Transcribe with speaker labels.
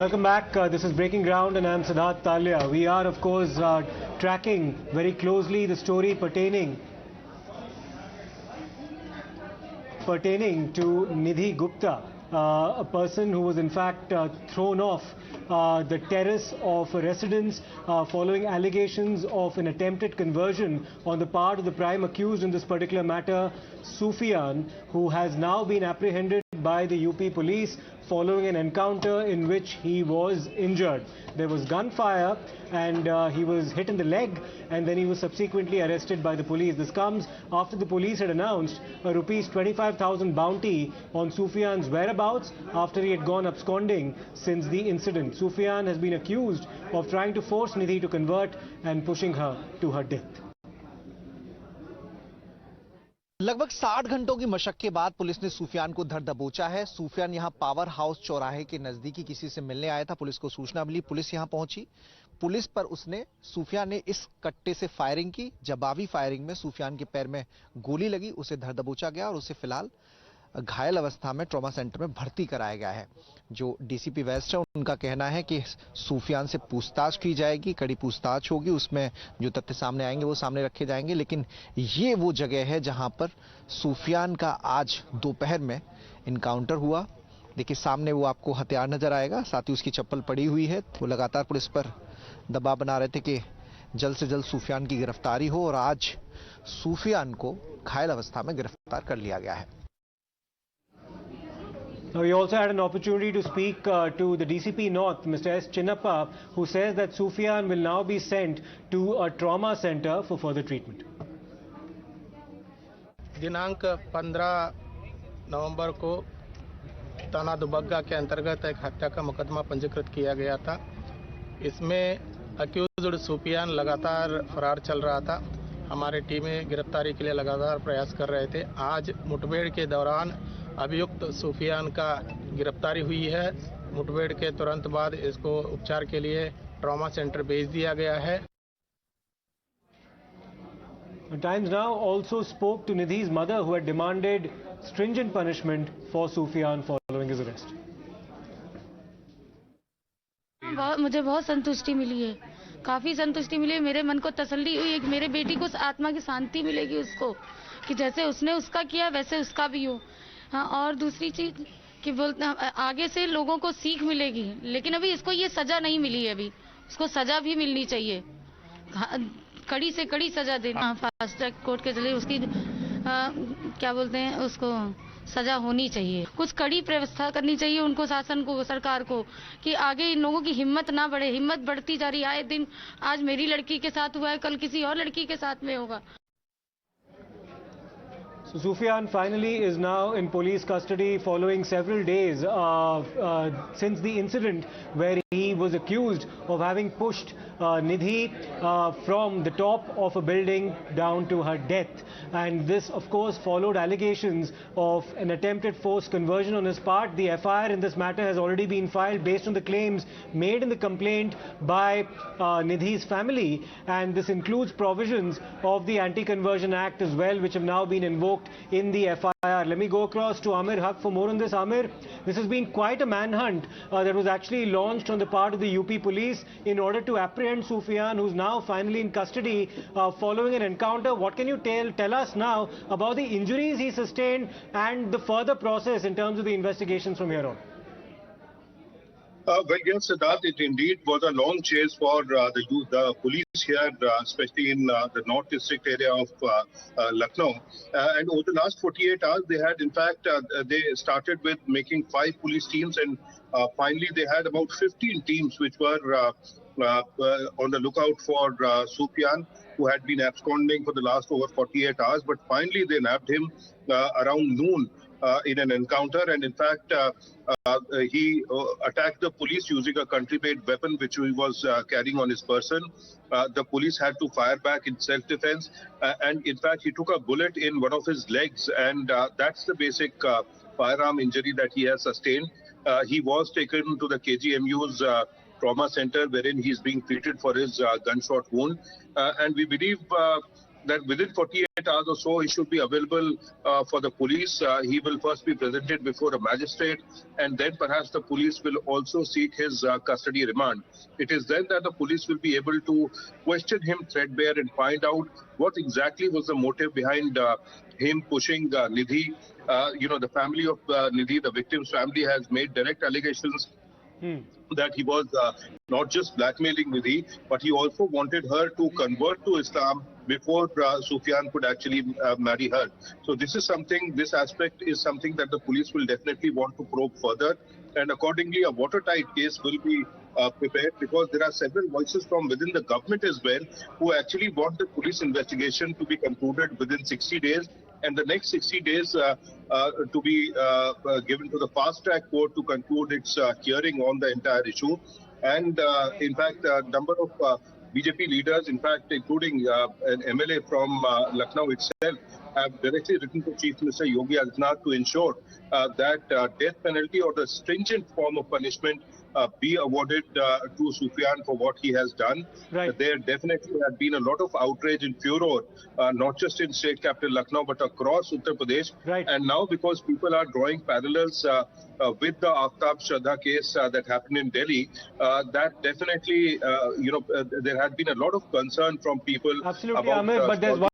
Speaker 1: Welcome back. This is Breaking Ground and I'm Siddharth Talia. We are, of course, tracking very closely the story pertaining to Nidhi Gupta, a person who was in fact thrown off the terrace of a residence following allegations of an attempted conversion on the part of the prime accused in this particular matter, Sufiyan, who has now been apprehended by the UP police following an encounter in which he was injured. There was gunfire and he was hit in the leg, and then he was subsequently arrested by the police. This comes after the police had announced a rupees 25,000 bounty on Sufiyan's whereabouts after he had gone absconding since the incident. Sufiyan has been accused of trying to force Nidhi to convert and pushing her to her death.
Speaker 2: लगभग 60 घंटों की मशक्कत के बाद police ने सूफियान को धर दबोचा है। सूफियान यहां पावर हाउस चौराहे के नजदीकी किसी से मिलने आया था। पुलिस को सूचना मिली, पुलिस यहां पहुंची। पुलिस पर सूफियान ने इस कट्टे से फायरिंग की। जवाबी फायरिंग में सूफियान के पैर में गोली लगी, उसे धर दबोचा गया और उसे फिलहाल घायल अवस्था में ट्रॉमा सेंटर में भर्ती कराया गया है। जो डीसीपी वेस्ट है, उनका कहना है कि सूफियान से पूछताछ की जाएगी, कड़ी पूछताछ होगी, उसमें जो तथ्य सामने आएंगे वो सामने रखे जाएंगे। लेकिन ये वो जगह है जहां पर सूफियान का आज दोपहर में इनकाउंटर हुआ। देखिए सामने वो आपको हथियार नजर आएगा, साथ ही उसकी चप्पल पड़ी हुई है। वो लगातार पुलिस पर दबाव बना रहे थे कि जल्द से जल्द सूफियान की गिरफ्तारी हो, और आज सूफियान को घायल अवस्था में गिरफ्तार कर लिया गया है।
Speaker 1: Now, we also had an opportunity to speak to the DCP North, Mr. S. Chinnappa, who says that Sufiyan will now be sent to a trauma center for further treatment.
Speaker 3: दिनांक 15 नवंबर को थाना दुबग्गा के अंतर्गत एक हत्या का मुकदमा पंजीकृत किया गया था। इसमें अक्यूज्ड सुफियान लगातार फरार चल रहा था। हमारी टीमें गिरफ्तारी के लिए लगातार प्रयास कर रहे थे। आज मुठभेड़ के दौरान अभियुक्त सुफियान का गिरफ्तारी हुई है। मुठभेड़ के तुरंत बाद इसको उपचार के लिए ट्रॉमा सेंटर भेज दिया गया है।
Speaker 1: Times Now also spoke to Nidhi's mother, who had demanded stringent punishment for Sufiyan following his arrest.
Speaker 4: मुझे बहुत संतुष्टि मिली है, काफी संतुष्टि मिली है। मेरे मन को तसल्ली हुई है कि मेरे बेटी को आत्मा की शांति मिलेगी उसको, कि जैसे उसने उसका किया वैसे उसका भी हो। हाँ, और दूसरी चीज कि बोलते आगे से लोगों को सीख मिलेगी, लेकिन अभी इसको ये सजा नहीं मिली है। अभी उसको सजा भी मिलनी चाहिए, कड़ी से कड़ी सजा देना। फास्ट ट्रैक कोर्ट के जरिए उसकी क्या बोलते हैं, उसको सजा होनी चाहिए। कुछ कड़ी व्यवस्था करनी चाहिए उनको, शासन को, सरकार को, कि आगे इन लोगों की हिम्मत ना बढ़े। हिम्मत बढ़ती जा रही है आए दिन। आज मेरी लड़की के साथ हुआ है, कल किसी और लड़की के साथ में होगा।
Speaker 1: So Sufiyan finally is now in police custody following several days since the incident where he was accused of having pushed Nidhi from the top of a building down to her death. And this, of course, followed allegations of an attempted forced conversion on his part. The FIR in this matter has already been filed based on the claims made in the complaint by Nidhi's family. And this includes provisions of the Anti-Conversion Act as well, which have now been invoked in the FIR. Let me go across to Amir Haq for more on this. Amir, this has been quite a manhunt that was actually launched on the part of the UP police in order to apprehend Sufiyan, who's now finally in custody following an encounter. What can you tell us now about the injuries he sustained and the further process in terms of the investigations from here on?
Speaker 5: Well, yes, Siddharth, it indeed was a long chase for the police here, especially in the North District area of Lucknow. And over the last 48 hours, they had, in fact, they started with making 5 police teams, and finally they had about 15 teams which were on the lookout for Sufiyan, who had been absconding for the last over 48 hours. But finally they nabbed him around noon in an encounter, and in fact he attacked the police using a country-made weapon which he was carrying on his person. The police had to fire back in self-defense, and in fact he took a bullet in one of his legs, and that's the basic firearm injury that he has sustained. He was taken to the KGMU's trauma center, wherein he is being treated for his gunshot wound, and we believe that within 48 hours or so, he should be available for the police. He will first be presented before a magistrate, and then perhaps the police will also seek his custody remand. It is then that the police will be able to question him threadbare and find out what exactly was the motive behind him pushing Nidhi. The family of Nidhi, the victim's family, has made direct allegations that he was not just blackmailing Nidhi, but he also wanted her to convert to Islam before Sufiyan could actually marry her. So this aspect is something that the police will definitely want to probe further. And accordingly, a watertight case will be prepared, because there are several voices from within the government as well who actually want the police investigation to be concluded within 60 days. And the next 60 days to be given to the fast-track court to conclude its hearing on the entire issue. And in fact, a number of BJP leaders, in fact, including an MLA from Lucknow itself, have directly written to Chief Minister Yogi Adityanath to ensure that death penalty or the stringent form of punishment be awarded to Sufiyan for what he has done.
Speaker 1: Right.
Speaker 5: There definitely has been a lot of outrage and furor, not just in state capital Lucknow, but across Uttar Pradesh.
Speaker 1: Right.
Speaker 5: And now, because people are drawing parallels with the Aftab Shraddha case that happened in Delhi, that definitely, there has been a lot of concern from people
Speaker 1: Absolutely,
Speaker 5: about
Speaker 1: Amir, but there's